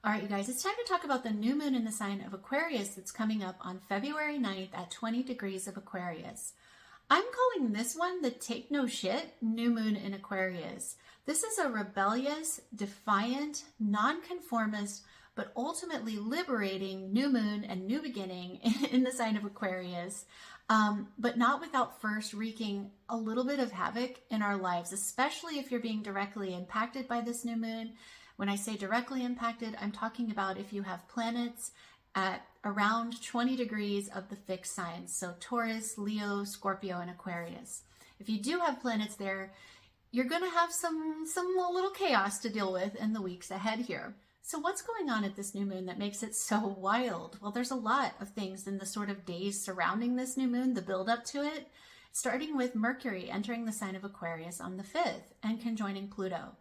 All right, you guys, it's time to talk about the new moon in the sign of Aquarius that's coming up on February 9th at 20 degrees of Aquarius. I'm calling this one the take no shit new moon in Aquarius. This is a rebellious, defiant, nonconformist, but ultimately liberating new moon and new beginning in the sign of Aquarius, but not without first wreaking a little bit of havoc in our lives, especially if you're being directly impacted by this new moon. When I say directly impacted, I'm talking about if you have planets at around 20 degrees of the fixed signs. So Taurus, Leo, Scorpio, and Aquarius. If you do have planets there, you're going to have some little chaos to deal with in the weeks ahead here. So what's going on at this new moon that makes it so wild? Well, there's a lot of things in the sort of days surrounding this new moon, the build up to it, starting with Mercury entering the sign of Aquarius on the 5th and conjoining Pluto.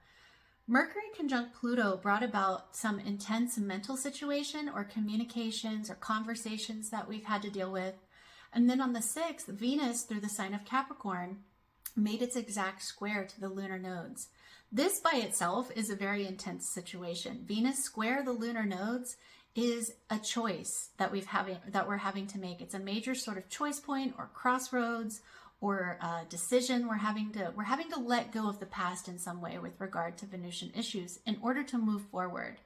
Mercury conjunct Pluto brought about some intense mental situation or communications or conversations that we've had to deal with. And then on the 6th, Venus through the sign of Capricorn made its exact square to the lunar nodes. This by itself is a very intense situation. Venus square the lunar nodes is a choice that we're having to make. It's a major sort of choice point or crossroads or a decision. We're having to let go of the past in some way with regard to Venusian issues in order to move forward.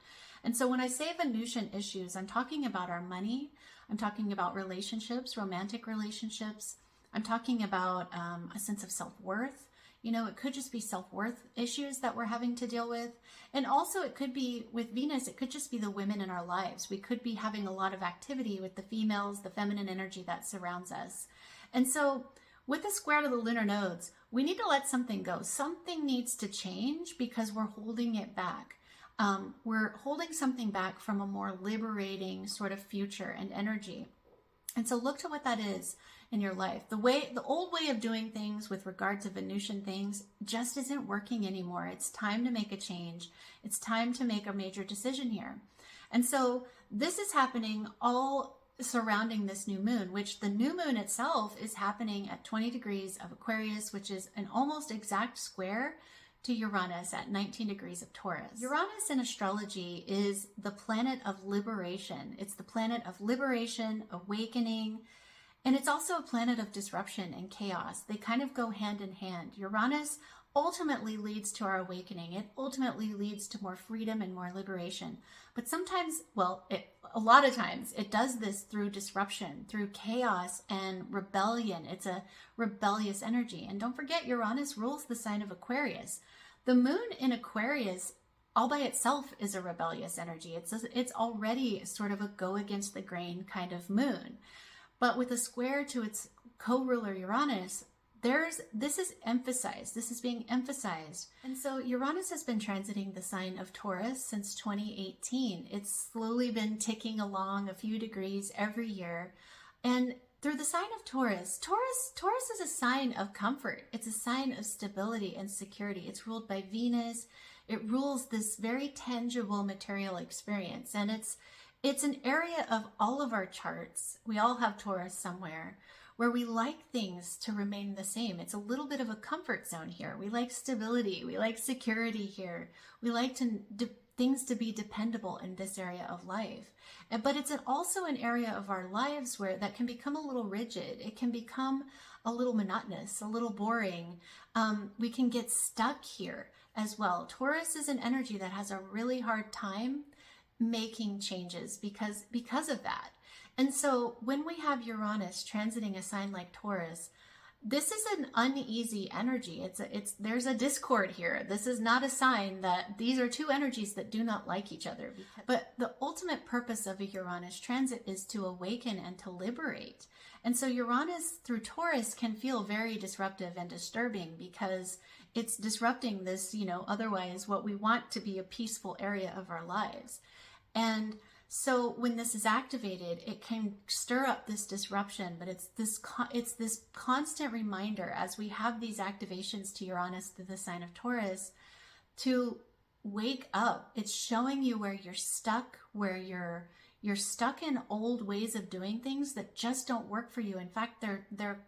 And so when I say Venusian issues, I'm talking about our money. I'm talking about relationships, romantic relationships. I'm talking about a sense of self-worth. You know, it could just be self-worth issues that we're having to deal with. And also it could be with Venus, it could just be the women in our lives. We could be having a lot of activity with the females, the feminine energy that surrounds us. And so with the square to the lunar nodes, we need to let something go. Something needs to change because we're holding it back. We're holding something back from a more liberating sort of future and energy. And so look to what that is in your life. The old way of doing things with regard to Venusian things just isn't working anymore. It's time to make a change. It's time to make a major decision here. And so this is happening all surrounding this new moon, which the new moon itself is happening at 20 degrees of Aquarius, which is an almost exact square to Uranus at 19 degrees of Taurus. Uranus in astrology is the planet of liberation. It's the planet of liberation, awakening, and it's also a planet of disruption and chaos. They kind of go hand in hand. Uranus ultimately leads to our awakening. It ultimately leads to more freedom and more liberation. But sometimes, a lot of times, it does this through disruption, through chaos and rebellion. It's a rebellious energy. And don't forget, Uranus rules the sign of Aquarius. The moon in Aquarius all by itself is a rebellious energy. It's already sort of a go against the grain kind of moon. But with a square to its co-ruler Uranus, this is emphasized. This is being emphasized. And so Uranus has been transiting the sign of Taurus since 2018. It's slowly been ticking along a few degrees every year. And through the sign of Taurus is a sign of comfort. It's a sign of stability and security. It's ruled by Venus. It rules this very tangible material experience. And it's an area of all of our charts. We all have Taurus somewhere where we like things to remain the same. It's a little bit of a comfort zone here. We like stability. We like security here. We like things to be dependable in this area of life. But it's also an area of our lives where that can become a little rigid. It can become a little monotonous, a little boring. We can get stuck here as well. Taurus is an energy that has a really hard time making changes because of that. And so when we have Uranus transiting a sign like Taurus, this is an uneasy energy. There's a discord here. This is not a sign that these are two energies that do not like each other. But the ultimate purpose of a Uranus transit is to awaken and to liberate. And so Uranus through Taurus can feel very disruptive and disturbing because it's disrupting this, otherwise what we want to be a peaceful area of our lives. And so when this is activated, it can stir up this disruption, but it's this constant reminder as we have these activations to Uranus through the sign of Taurus to wake up. It's showing you where you're stuck, where you're stuck in old ways of doing things that just don't work for you. In fact, they're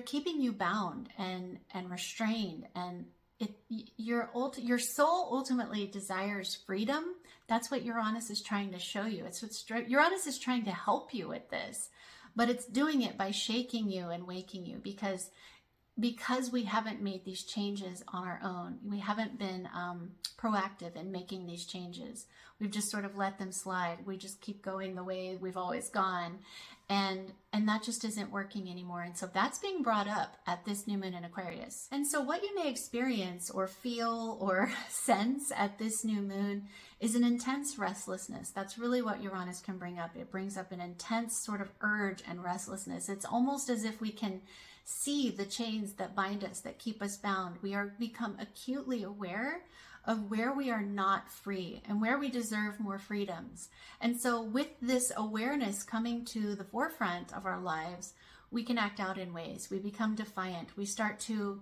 keeping you bound and restrained, and your soul ultimately desires freedom. That's what Uranus is trying to show you. It's what Uranus is trying to help you with this, but it's doing it by shaking you and waking you because we haven't made these changes on our own. We haven't been proactive in making these changes. We've just sort of let them slide. We just keep going the way we've always gone. And that just isn't working anymore. And so that's being brought up at this new moon in Aquarius. And so what you may experience or feel or sense at this new moon is an intense restlessness. That's really what Uranus can bring up. It brings up an intense sort of urge and restlessness. It's almost as if we can see the chains that bind us, that keep us bound. We are become acutely aware of where we are not free and where we deserve more freedoms. And so with this awareness coming to the forefront of our lives, we can act out in ways. We become defiant. We start to,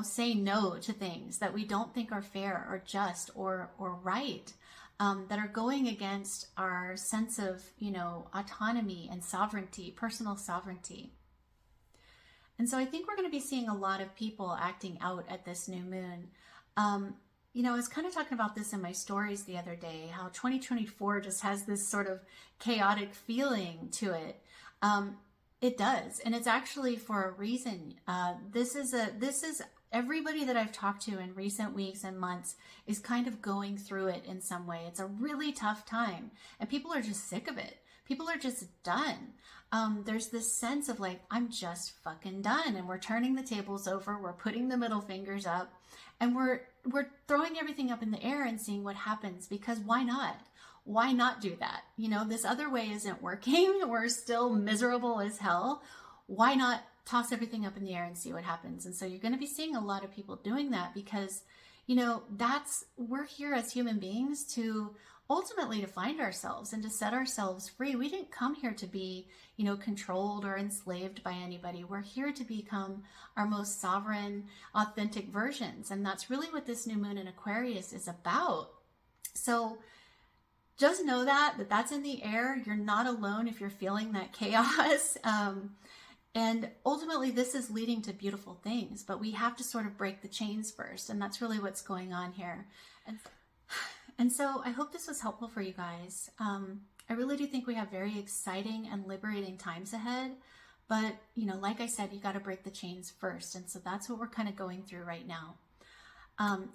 say no to things that we don't think are fair or just or right, that are going against our sense of, autonomy and sovereignty, personal sovereignty. And so I think we're going to be seeing a lot of people acting out at this new moon. I was kind of talking about this in my stories the other day, how 2024 just has this sort of chaotic feeling to it. It does. And it's actually for a reason. This is everybody that I've talked to in recent weeks and months is kind of going through it in some way. It's a really tough time and people are just sick of it. People are just done. There's this sense of like, I'm just fucking done. And we're turning the tables over. We're putting the middle fingers up and we're throwing everything up in the air and seeing what happens, because why not? Why not do that? This other way isn't working. We're still miserable as hell. Why not toss everything up in the air and see what happens? And so you're going to be seeing a lot of people doing that because, we're here as human beings to ultimately to find ourselves and to set ourselves free. We didn't come here to be, controlled or enslaved by anybody. We're here to become our most sovereign, authentic versions. And that's really what this new moon in Aquarius is about. So just know that that's in the air. You're not alone if you're feeling that chaos. And ultimately, this is leading to beautiful things, but we have to sort of break the chains first. And that's really what's going on here. And so I hope this was helpful for you guys. I really do think we have very exciting and liberating times ahead. But, like I said, you got to break the chains first. And so that's what we're kind of going through right now.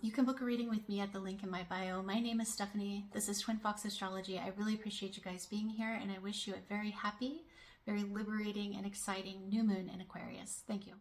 You can book a reading with me at the link in my bio. My name is Stephanie. This is Twin Fox Astrology. I really appreciate you guys being here. And I wish you a very happy, very liberating and exciting new moon in Aquarius. Thank you.